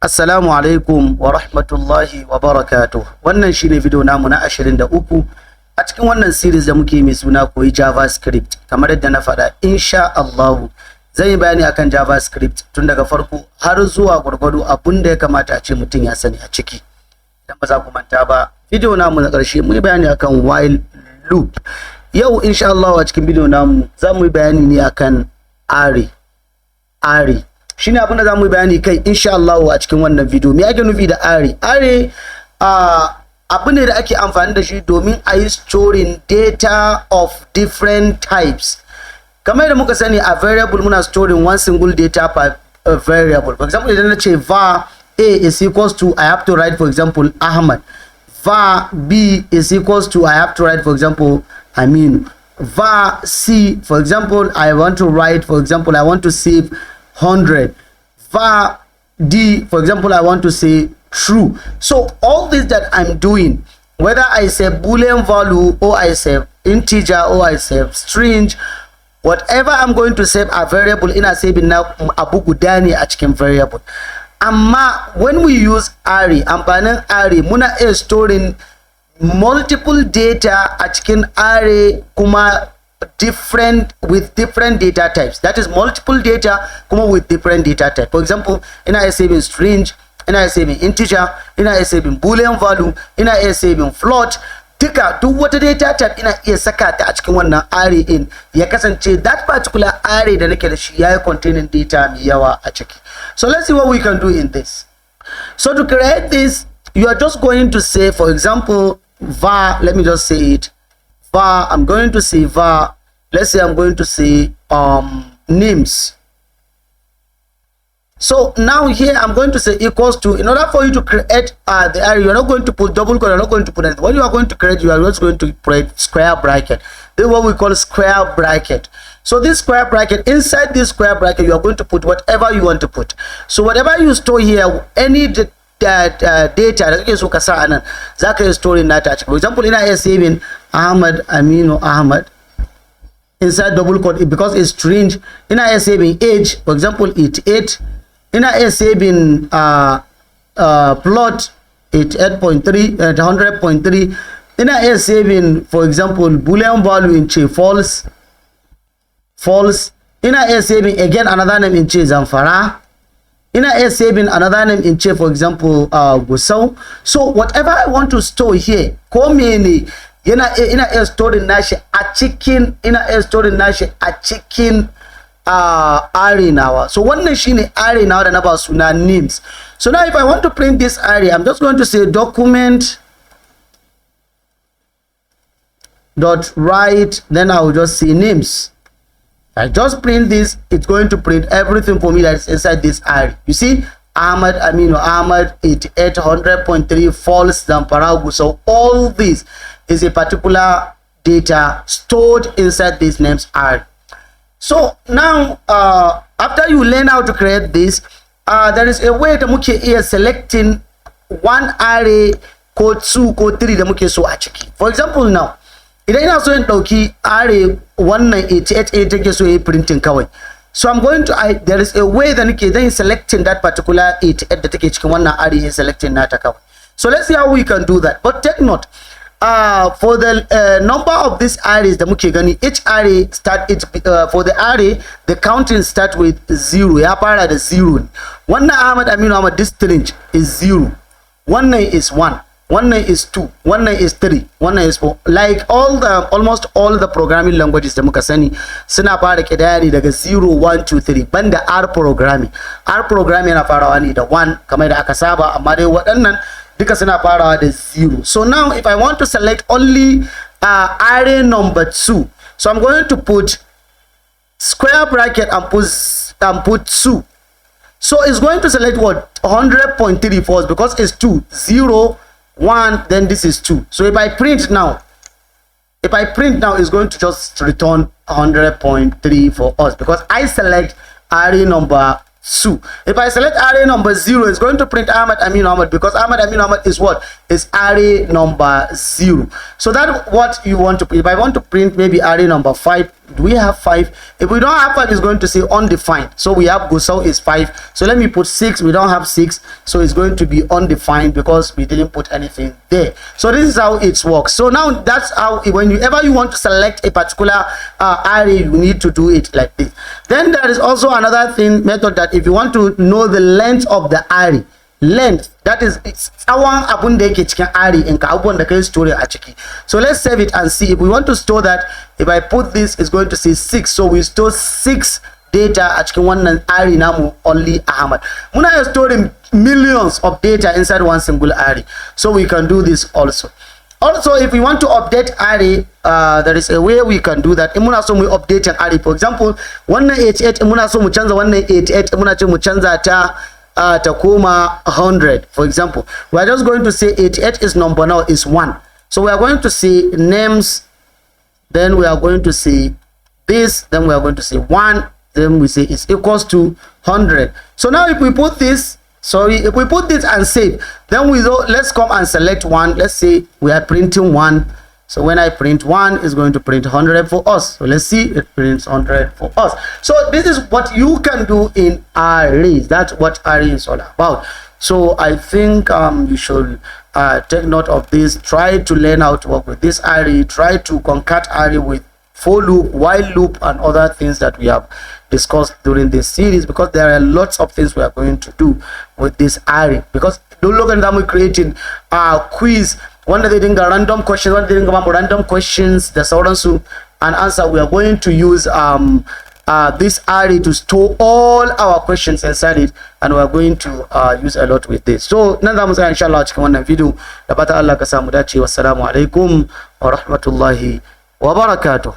Assalamu alaikum wa rahmatullahi wa barakatuh. Wannan shine video namu na 23 a cikin wannan series da muke mai suna koyi Javascript. Kamar yadda na faɗa, insha Allah zan yi bayani akan Javascript tun daga farko har zuwa gwargwado abunda ya kamata a ce mutum ya sani a ciki. Idan ba za ku manta ba, video namu na ƙarshe mun yi bayani akan while loop. Yau insha Allah a cikin video namu za mu yi bayani ne akan array. Shine abin da zamu yi bayani kai insha Allah a cikin wannan video. Me ake nufi da array? Array abu ne da ake amfani da shi domin a yi storing data of different types. Kamar da muka sani, a variable muna storing one single data per variable. For example, idan na ce var a is equals to, I have to write for example Ahmad. Var b is equals to, I have to write for example Aminu. Var c, for example, I want to write, for example, I want to save 100. var d, for example, I want to say true. So all this that I'm doing, whether I say boolean value or I say integer or I say string, whatever I'm going to save a variable, ina saving na abu guda ne a cikin variable. Amma when we use array, amfanin array muna iya storing multiple data a cikin array, kuma with different data types. That is multiple data come with different data type. For example, ina saving string, ina saving integer, ina saving boolean value, ina saving float. Duka duk wata data type ina iya saka ta a cikin wannan array in ya kasance that particular array da nake da shi yayi containing data mai yawa a ciki. So let's see what we can do in this. So to create this, you are just going to say, for example, var, let me just say it, var, I'm going to say var, let's say I'm going to say names. So now here I'm going to say equals to, in order for you to create the array, you're not going to put double quote, you're not going to put anything. What you are going to create, you are just going to create square bracket. This is what we call square bracket. So this square bracket, inside this square bracket, you are going to put whatever you want to put. So whatever you store here, any data da kake so ka sa anan zaka yi storing nata. For example, ina iya saving Ahmad Aminu Ahmad inside double quote because it's string. Ina iya saving age, for example, 88. Ina iya saving plot 88.3 100.3. Ina iya saving, for example, boolean value in ce false. Ina iya saving again another name in ce Zamfara. Ina iya saving another name in ce, for example, Gusau. So whatever I want to store here, ko mene ina iya storing nashi a cikin, array nawa. So wannan shine array nawa da na ba suna names. So now if I want to print this array, I'm just going to say document dot write, then I will just say names. I just print this, it's going to print everything for me that is inside this array. You see, Ahmad Aminu Ahmad 88 100.3 false Zamfara. So all this is a particular data stored inside these names array. So now after you learn how to create this, there is a way that muke iya selecting one array ko 2 ko 3 da muke so a ciki. For example, now idan ina so in dauki array wannan 88 take so yi printing kawai. So I'm going to there is a way that nake then selecting that particular 88 da take cikin wannan array in selecting nata kawai. So let's see how we can do that. But take note, for the number of these arrays da muke gani, each array for the array the counting start with 0. Ya fara da 0. Wannan Ahmad Aminu Ahmad, this string is 0. Wannan is 1. Wannan is 2, wannan is 3, wannan is 4. Like almost all the programming languages da muka sani suna fara kidaya ne daga 0 1 2 3, banda R programming. R programming yana farawa ne da 1 kamar da aka saba, amma dai waɗannan duka suna farawa da 0. So now if I want to select only array number 2, so I'm going to put square bracket and put 2. So it's going to select what 100.3 first because it's 2 0 1, then this is 2. So if I print now, it's going to just return 100.3 for us because I select array number Su. If I select array number 0, it's going to print Ahmad Amin Ahmad, because Ahmad Amin Ahmad is what? Is array number 0. So that's what you want to print. If I want to print maybe array number 5, do we have 5? If we don't have 5, it's going to say undefined. So we have Gusau is 5. So let me put 6. We don't have 6. So it's going to be undefined because we didn't put anything there. So this is how it works. So now that's how, whenever you want to select a particular array, you need to do it like this. Then there is also another method that if you want to know the length of the array, length, that is tsawon abun da yake cikin array in ka abubuwan da kai store a ciki. So let's save it and see. If we want to store that, if I put this, it's going to say 6. So we store 6 data a cikin wannan array namu only Ahmad. Muna storing millions of data inside one single array. So we can do this also. Also, if we want to update array, there is a way we can do that. Muna so mu update an array. For example, wannan 88 muna so mu canza wannan 88 muna ce mu canza ta kuma 100. For example, we are just going to say 88 is number now is 1. So we are going to say names, then we are going to say this, then we are going to say 1, then we say it's equals to 100. So now if we put this, if we put this and save, then let's come and select 1. Let's say we are printing 1. So when I print 1, it's going to print 100 for us. So let's see, it prints 100 for us. So this is what you can do in arrays. That's what array is all about. So I think you should take note of this. Try to learn how to work with this array. Try to concat array with for loop, while loop, and other things that we have discussed during this series, because there are lots of things we are going to do with this array. Because don't look at them, we're creating a quiz. One day they think random questions, one day they think random questions, the sauransu and answer. We are going to use this array to store all our questions inside it, and we are going to use a lot with this. So nan zamu tsaya insha Allah cikin wannan video. Da fata Allah ka samu dace. Wassalamu alaikum wa rahmatullahi wa barakatuh.